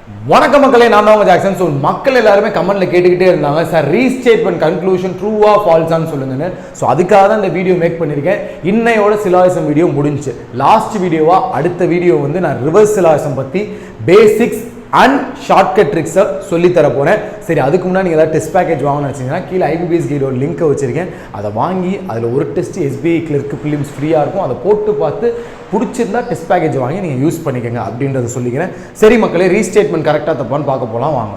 வணக்கம் மக்களே, நான் தான் ஜாக்சன். ஸோ மக்கள் எல்லாருமே கமெண்ட்ல கேட்டுக்கிட்டே இருந்தாங்க, சார் ரீஸ்டேட்மெண்ட் கன்க்ளூஷன் ட்ரூவா ஃபால்ஸான்னு சொல்லுங்கன்னு. ஸோ அதுக்காக தான் இந்த வீடியோ மேக் பண்ணியிருக்கேன். இன்னையோட சிலாயிசம் வீடியோ முடிஞ்சு. லாஸ்ட் வீடியோவா அடுத்த வீடியோ வந்து நான் ரிவர்ஸ் சிலாயிசம் பற்றி பேசிக்ஸ் அண்ட் ஷார்ட்கட் ட்ரிக்ஸை சொல்லித்தர போகிறேன். சரி, அதுக்கு முன்னாடி நீங்கள் ஏதாவது டெஸ்ட் பேக்கேஜ் வாங்கணும்னு வச்சிங்கன்னா கீழே ஐபிபிஎஸ் கைடோட லிங்க்கை வச்சுருக்கேன். அதை வாங்கி அதில் ஒரு டெஸ்ட் எஸ்பிஐ கிளர்க்கு ஃபிலிம்ஸ் ஃப்ரீயாக இருக்கும். அதை போட்டு பார்த்து பிடிச்சிருந்தா டெஸ்ட் பேக்கேஜ் வாங்கி நீங்கள் யூஸ் பண்ணிக்கோங்க அப்படின்றத சொல்லிக்கிறேன். சரி மக்களே, ரீஸ்டேட்மெண்ட் கரெக்டாக தப்பான்னு பார்க்க போகலாம் வாங்க.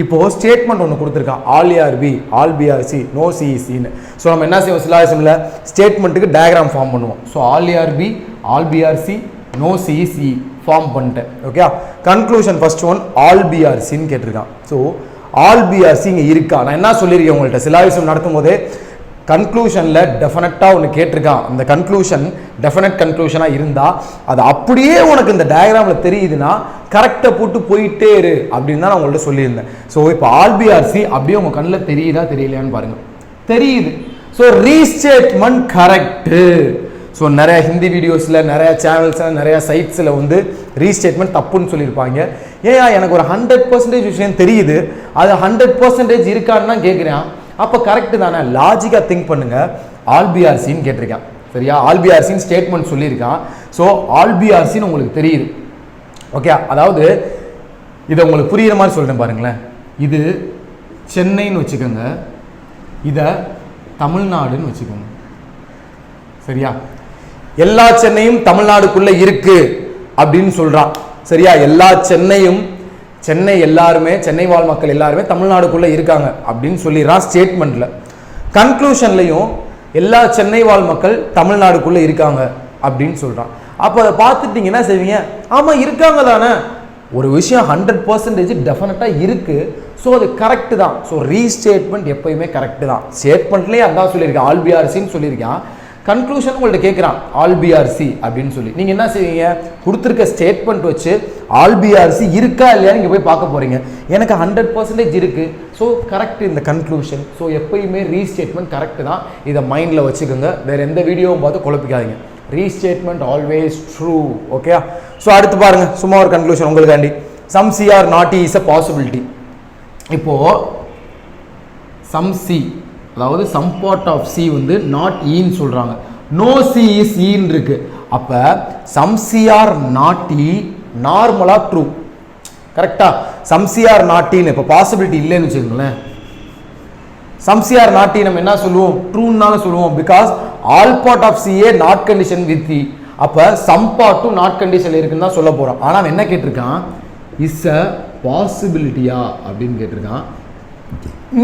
இப்போது ஸ்டேட்மெண்ட் ஒன்று கொடுத்துருக்கான், all A are B all B are C no சிஇசின்னு. ஸோ நம்ம என்ன செய்வோம், சிலாயிசமில் ஸ்டேட்மெண்ட்டுக்கு டயக்ராம் ஃபார்ம் பண்ணுவோம். So all A are B all B are C no C is E form பண்ணிட்டேன். Okay, conclusion first one all பிஆர்சின்னு கேட்டிருக்கான். ஸோ ஆல் பிஆர்சி இங்கே இருக்கா? நான் என்ன சொல்லியிருக்கேன் உங்கள்கிட்ட சிலாயிசம் நடத்தும் போதே, கன்க்ளூஷனில் டெஃபினட்டாக ஒன்று கேட்டிருக்கான். அந்த கன்க்ளூஷன் டெஃபினட் கன்க்ளூஷனாக இருந்தால் அது அப்படியே உனக்கு இந்த டயக்ராமில் தெரியுதுன்னா கரெக்டாக போட்டு போயிட்டே இரு அப்படின்னு தான் நான் உங்கள்கிட்ட சொல்லியிருந்தேன். ஸோ இப்போ ஆல் பிஆர்சி அப்படியே உங்கள் கண்ணில் தெரியுதா தெரியலையான்னு பாருங்கள். தெரியுது. So ரீஸ்டேட்மெண்ட் correct. ஸோ நிறைய ஹிந்தி வீடியோஸில், நிறைய சேனல்ஸில், நிறைய சைட்ஸில் வந்து ரீஸ்டேட்மெண்ட் தப்புன்னு சொல்லியிருப்பாங்க. ஏன் எனக்கு ஒரு 100% விஷயம் தெரியுது, அது 100% இருக்கான்னு தான் கேட்குறேன். அப்போ கரெக்டு தானே? லாஜிக்காக திங்க் பண்ணுங்க. ஆல்பிஆர்சின்னு கேட்டிருக்கான், சரியா? ஆல்பிஆர்சின்னு ஸ்டேட்மெண்ட் சொல்லியிருக்கான். ஸோ ஆல்பிஆர்சின்னு உங்களுக்கு தெரியுது. ஓகே, அதாவது இதை உங்களுக்கு புரியுற மாதிரி சொல்கிறேன் பாருங்களேன். இது சென்னைன்னு வச்சுக்கோங்க, இதை தமிழ்நாடுன்னு வச்சுக்கோங்க, சரியா? எல்லா சென்னையும் தமிழ்நாடுக்குள்ள இருக்கு அப்படின்னு சொல்றான், சரியா? எல்லா சென்னையும், சென்னை எல்லாருமே, சென்னை வாழ் மக்கள் எல்லாருமே தமிழ்நாடுக்குள்ள இருக்காங்க அப்படின்னு சொல்லிடுறான் ஸ்டேட்மெண்ட்ல. கன்க்ளூஷன்லையும் எல்லா சென்னை வாழ் மக்கள் தமிழ்நாடுக்குள்ள இருக்காங்க அப்படின்னு சொல்றான். அப்போ அதை பார்த்துட்டீங்க என்ன செய்வீங்க? ஆமா, இருக்காங்க தானே. ஒரு விஷயம் 100% டெஃபினட்டாக இருக்கு. ஸோ அது கரெக்டு தான். ஸோ ரீஸ்டேட்மெண்ட் எப்பயுமே கரெக்டு தான். ஸ்டேட்மெண்ட்லேயே அதான் சொல்லியிருக்கேன், ஆல்பிஆர்சின்னு சொல்லியிருக்கான். கன்க்ளூஷன் உங்கள்கிட்ட கேட்குறான் ஆல்பிஆர்சி அப்படின்னு சொல்லி, நீங்கள் என்ன செய்வீங்க? கொடுத்துருக்க ஸ்டேட்மெண்ட் வச்சு ஆல்பிஆர்சி இருக்கா இல்லையா நீங்கள் போய் பார்க்க போகிறீங்க. எனக்கு 100% இருக்குது. ஸோ கரெக்ட் இந்த கன்க்ளூஷன். ஸோ எப்பயுமே ரீஸ்டேட்மெண்ட் கரெக்டு தான். இதை மைண்டில் வச்சுக்கோங்க. வேறு எந்த வீடியோவும் பார்த்து குழப்பிக்காதீங்க. Restatement always true. Okay, so அடுத்து பாருங்க, சும்மா ஒரு கன்க்ளூஷன் உங்களுக்காண்டி. Some C are not is a possibility. இப்போது சம் சி, அதாவது சம் பார்ட் ஆஃப் சி வந்து நாட் ஈன்னு சொல்கிறாங்க, நோ சி இஸ் ஈன்னு இருக்கு. அப்போ some C are not E நார்மலாக ட்ரூ, கரெக்டா? சம் சி ஆர் நாட் ஈன்னு இப்போ பாசிபிலிட்டி இல்லைன்னு வச்சுக்கோங்களேன். Some C are not E நம்ம என்ன சொல்லுவோம்? ட்ரூன்னு சொல்லுவோம். Because all part of C A not condition with E. அப்போ சம் பார்ட்டும் நாட் கண்டிஷன் இருக்குன்னு தான் சொல்ல போகிறோம். ஆனால் என்ன கேட்டிருக்கான்? இஸ் அ பாசிபிலிட்டியா அப்படின்னு கேட்டிருக்கான்.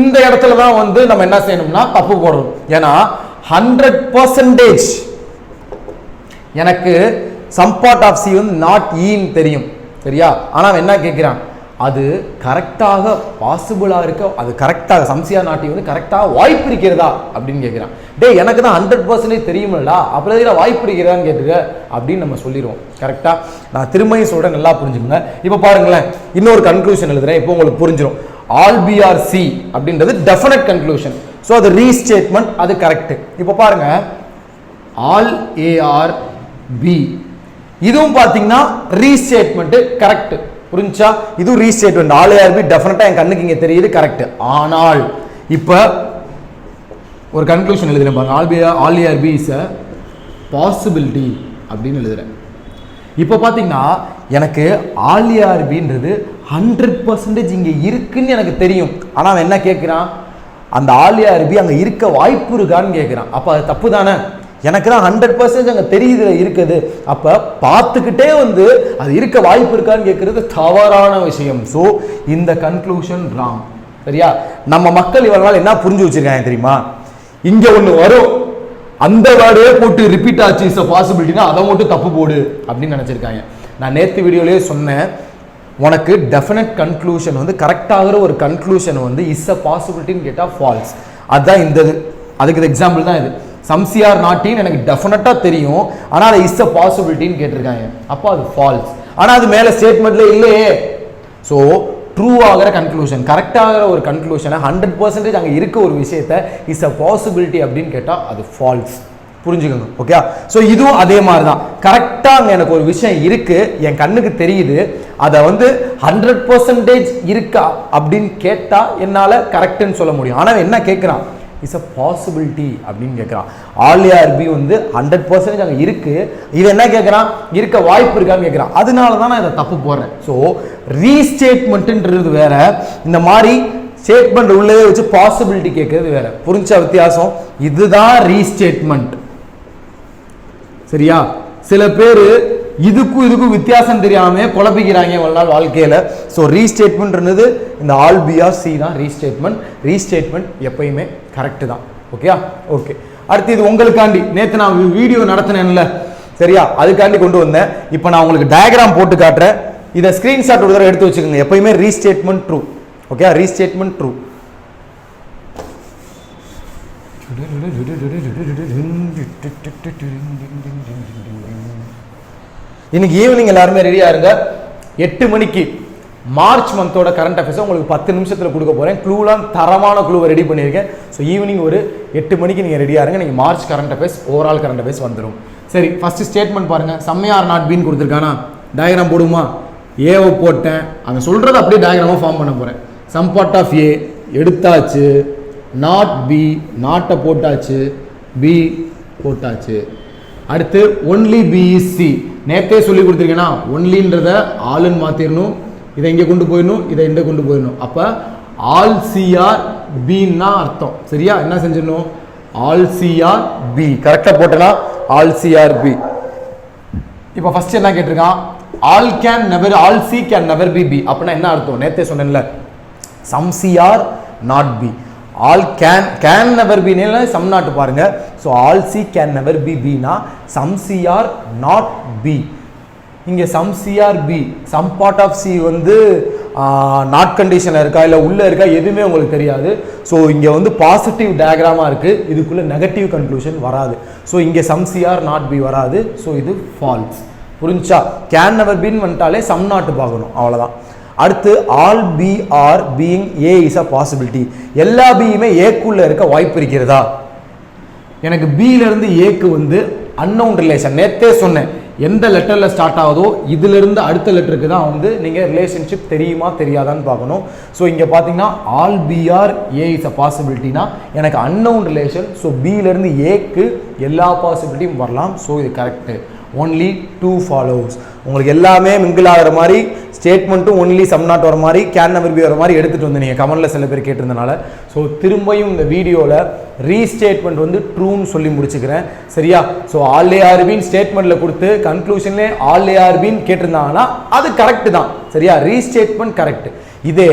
இந்த இடத்துல தான் வந்து நம்ம என்ன செய்யணும்னா தப்பு போடணும். ஏன்னா 100% எனக்கு சம் பார்ட் ஆஃப் சி வந்து நாட் ஈன்னு தெரியும், சரியா? ஆனால் என்ன கேட்குறான்? அது கரெக்டாக பாசிபிளாக இருக்க, அது கரெக்டாக சம்சியா நாட்டி வந்து கரெக்டாக வாய்ப்பு இருக்கிறதா அப்படின்னு கேட்குறான். டே, எனக்கு தான் 100% தெரியுமில்லடா, அப்புறம் இதில் வாய்ப்பு இருக்கிறதான்னு கேட்டுக்க அப்படின்னு நம்ம சொல்லிடுவோம். கரெக்டாக நான் திரும்பியும் சொல்கிறேன், நல்லா புரிஞ்சுக்கோங்க. இப்போ பாருங்களேன், இன்னொரு கன்க்ளூஷன் எழுதுறேன், இப்போ உங்களுக்கு புரிஞ்சிடும். ஆல் பிஆர்சி அப்படின்றது டெஃபினட் கன்க்ளூஷன். ஸோ அது ரீஸ்டேட்மெண்ட், அது கரெக்ட். இப்போ பாருங்க, ஆல் ஏஆர் பி, இதுவும் பார்த்தீங்கன்னா ரீஸ்டேட்மெண்ட் கரெக்ட். புரிஞ்சா? இது ரீஸ்டேட்மெண்ட். ஆல் ஏஆர் பி டெஃபினட்டா என் கண்ணுக்கு இங்கே தெரியுது, கரெக்ட். ஆனால் இப்போ ஒரு கன்க்ளூஷன் எழுதுறேன் பாருங்க, all R P is a possibility அப்படின்னு எழுதுறேன். இப்போ பார்த்தீங்கன்னா எனக்கு ஆல் ஏஆர் பின்றது 100% இங்கே இருக்குன்னு எனக்கு தெரியும். ஆனால் அவன் என்ன கேட்குறான்? அந்த ஆல் ஏஆர் பி அங்கே இருக்க வாய்ப்பு இருக்கான்னு கேட்குறான். அப்போ அது தப்பு தானே? எனக்கு தான் 100% அங்கே தெரியுது இருக்குது. அப்போ பார்த்துக்கிட்டே வந்து அது இருக்க வாய்ப்பு இருக்கான்னு கேட்குறது தவறான விஷயம். ஸோ இந்த கன்க்ளூஷன் ராங், சரியா? நம்ம மக்கள் இவ்வளவு நாள் என்ன புரிஞ்சு வச்சிருக்காங்க தெரியுமா? இங்கே ஒன்று வரும், அந்த வேர்டே போட்டு ரிப்பீட் ஆச்சு இஸ் அ பாசிபிலிட்டினா அதை மட்டும் தப்பு போடு அப்படின்னு நினச்சிருக்காங்க. நான் நேற்று வீடியோலேயே சொன்னேன், உனக்கு டெஃபினட் கன்க்ளூஷன் வந்து கரெக்டாகிற ஒரு கன்க்ளூஷன் வந்து இஸ் அ பாசிபிலிட்டின்னு கேட்டால் ஃபால்ஸ். அதுதான் இந்த இது. அதுக்கு எக்ஸாம்பிள் தான் இது. Some C are not in எனக்கு டெஃபினட்டாக தெரியும், ஆனால் அது இஸ் அ பாசிபிலிட்டின்னு கேட்டிருக்காங்க. அப்போ அது ஃபால்ஸ். ஆனால் அது மேலே ஸ்டேட்மெண்ட்ல இல்லையே. ஸோ ட்ரூ ஆகிற கன்க்ளூஷன், கரெக்டாகிற ஒரு கன்க்ளூஷனை 100% அங்கே இருக்க ஒரு விஷயத்த இஸ் அ பாசிபிலிட்டி அப்படின்னு கேட்டால் அது ஃபால்ஸ். புரிஞ்சுக்கோங்க. ஓகே, ஸோ இதுவும் அதே மாதிரி தான். கரெக்டாக அங்கே எனக்கு ஒரு விஷயம் இருக்கு, என் கண்ணுக்கு தெரியுது, அதை வந்து 100% இருக்கா அப்படின்னு கேட்டால் என்னால் கரெக்டுன்னு சொல்ல முடியும். ஆனால் என்ன கேட்குறான், இட்ஸ் அ பாசிபிலிட்டி அப்படின்னு கேட்குறான். ஆல்ஏஆர்பி வந்து 100% அங்கே இருக்கு, இது என்ன கேட்குறான், இருக்க வாய்ப்பு இருக்கான்னு கேட்குறான். அதனால தான் நான் இதை தப்பு போடுறேன். ஸோ ரீஸ்டேட்மெண்ட்டுன்றது வேற, இந்த மாதிரி ஸ்டேட்மெண்ட் உள்ளே வச்சு பாசிபிலிட்டி கேட்கறது வேற. புரிஞ்ச வித்தியாசம்? இதுதான் ரீஸ்டேட்மெண்ட். சரியா? சில பேர் இதுக்கும் வித்தியாசம் தெரியாம குழப்பிக்கிறாங்க ஒரு நாள் வாழ்க்கையில. ஸோ ரீஸ்டேட்மெண்ட்ன்றது இந்த ஆல் பி ஆர் சி தான் ரீஸ்டேட்மெண்ட். ரீஸ்டேட்மெண்ட் எப்பயுமே கரெக்ட் தான். Okay okay. அடுத்து இது உங்களுக்காண்டி நேற்று நான் வீடியோ நடத்தினேன்ல, சரியா, அதுக்காண்டி கொண்டு வந்தேன். இப்போ நான் உங்களுக்கு டயக்ராம் போட்டு காட்டுறேன், இதை ஸ்கிரீன்ஷாட் ஒரு தடவை எடுத்து வச்சுக்கோங்க. எப்பயுமே ரீஸ்டேட்மெண்ட் ட்ரூ. Okay, ரீஸ்டேட்மெண்ட் true. இன்னைக்கு ஈவினிங் எல்லாருமே ரெடியா இருங்க. 8 மணிக்கு மார்ச் மந்தோட கரண்ட் அஃபேர்ஸ் உங்களுக்கு 10 நிமிஷத்தில் கொடுக்க போறேன். க்ளூலாம் தரமான க்ளூவை ரெடி பண்ணியிருக்கேன். ஸோ ஈவினிங் ஒரு 8 மணிக்கு நீங்கள் ரெடியாக இருங்க. நீங்கள் March current affairs overall current affairs வந்துடும். சரி, ஃபர்ஸ்ட் ஸ்டேட்மெண்ட் பாருங்க. சம்மையார் நாட் பீன் கொடுத்துருக்கானா, டயக்ராம் போடுமா? ஏவை போட்டேன், அங்கே சொல்றதை அப்படியே டயக்ராமாக ஃபார்ம் பண்ண போறேன். சம் பார்ட் ஆஃப் ஏ எடுத்தாச்சு, நாட் பி, நாட்டை போட்டாச்சு, பி போட்டாச்சு. அடுத்து ஒன்லி பி இஸ் சி. நேற்றே சொல்லி கொடுத்துருக்கேன்னா ஒன்லின்றத ஆளுன்னு மாற்றிடணும், இதை இங்கே கொண்டு போயிடணும், இதை இங்கே கொண்டு போயிடணும். அப்போ ஆல் சிஆர் பின்னா அர்த்தம். சரியா? என்ன செஞ்சிடணும், ஆல் சிஆர் பி. கரெக்டாக போட்டனா ஆல் சிஆர் பி. இப்போ ஃபர்ஸ்ட் என்ன கேட்டிருக்கான், all can never, all C can never be B. அப்படின்னா என்ன அர்த்தம், நேற்றே சொன்னேன்ல, some C are not B. All can never be some not பாருங்க. So all C can never be பினா some C are not B. இங்கே some C are B, some part of C வந்து not கண்டிஷனில் இருக்கா இல்லை உள்ளே இருக்கா எதுவுமே உங்களுக்கு தெரியாது. ஸோ இங்கே வந்து பாசிட்டிவ் டயக்ராமாக இருக்குது, இதுக்குள்ளே நெகட்டிவ் கன்க்ளூஷன் வராது. ஸோ இங்கே some C are not P வராது. ஸோ இது ஃபால்ஸ். புரிஞ்சா? கேன் நெவர் பின்னு வந்துட்டாலே சம் நாட்டு பார்க்கணும், அவ்வளோதான். அடுத்து all B are being A is a possibility. எல்லா பியுமே ஏக்குள்ள இருக்க வாய்ப்பு இருக்கிறதா? எனக்கு பில இருந்து ஏக்கு வந்து அன்னோன் ரிலேஷன். நேத்தே சொன்னேன், எந்த லெட்டர்ல ஸ்டார்ட் ஆகுதோ இதுல இருந்து அடுத்த லெட்டருக்கு தான் வந்து நீங்க ரிலேஷன்ஷிப் தெரியுமா தெரியாதான்னு பார்க்கணும். ஸோ இங்க பாத்தீங்கன்னா all B are A is a பாசிபிலிட்டினா எனக்கு அன்னோன் ரிலேஷன். ஸோ பில இருந்து ஏக்கு எல்லா பாசிபிலிட்டியும் வரலாம். ஸோ இது கரெக்ட். Only 2 follows. உங்களுக்கு எல்லாமே மிங்கிள் ஆகிற மாதிரி ஸ்டேட்மெண்ட்டும் ஒன்லி சம் நாட் வர மாதிரி கேன் நெவர் பி வர மாதிரி எடுத்துகிட்டு வந்து நீங்கள் கமெண்ட்டில் சில பேர் கேட்டிருந்தனால. ஸோ திரும்பியும் இந்த வீடியோவில் ரீஸ்டேட்மெண்ட் வந்து ட்ரூன்னு சொல்லி முடிச்சுக்கிறேன். சரியா? ஸோ ஆல் ஏஆர்பின்னு ஸ்டேட்மெண்ட்டில் கொடுத்து கன்க்ளூஷன்லேயே ஆல் ஏஆர்பின்னு கேட்டிருந்தாங்கன்னா அது கரெக்டு தான். சரியா? ரீஸ்டேட்மெண்ட் கரெக்ட். இதே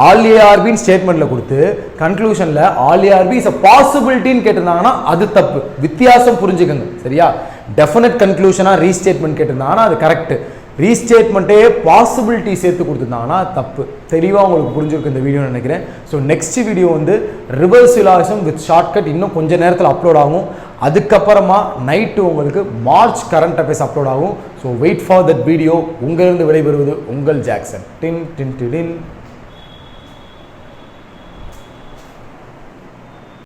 ஆல் ஏஆர்பின்னு ஸ்டேட்மெண்ட்டில் கொடுத்து கன்க்ளூஷனில் ஆல் ஏஆர்பி இஸ் அ பாசிபிலிட்டின்னு கேட்டிருந்தாங்கன்னா அது தப்பு. வித்தியாசம் புரிஞ்சுக்கங்க. சரியா? டெஃபினட் கன்க்ளூஷனாக ரீஸ்டேட்மெண்ட் கேட்டிருந்தாங்கன்னா அது கரெக்ட். ரீஸ்டேட்மெண்ட்டே பாசிபிலிட்டி சேர்த்து கொடுத்துருந்தாங்கன்னா தப்பு. தெளிவாக உங்களுக்கு புரிஞ்சிருக்கு இந்த வீடியோ நினைக்கிறேன். ஸோ நெக்ஸ்ட் வீடியோ வந்து ரிவர்ஸ் சிலாஜிசம் வித் ஷார்ட்கட் இன்னும் கொஞ்சம் நேரத்தில் அப்லோட் ஆகும். அதுக்கப்புறமா நைட்டு உங்களுக்கு மார்ச் கரண்ட் அஃபேர்ஸ் அப்லோட் ஆகும். So wait for that video. உங்களிருந்து விடைபெறுவது உங்கள் ஜாக்சன். டின் டின் டின்.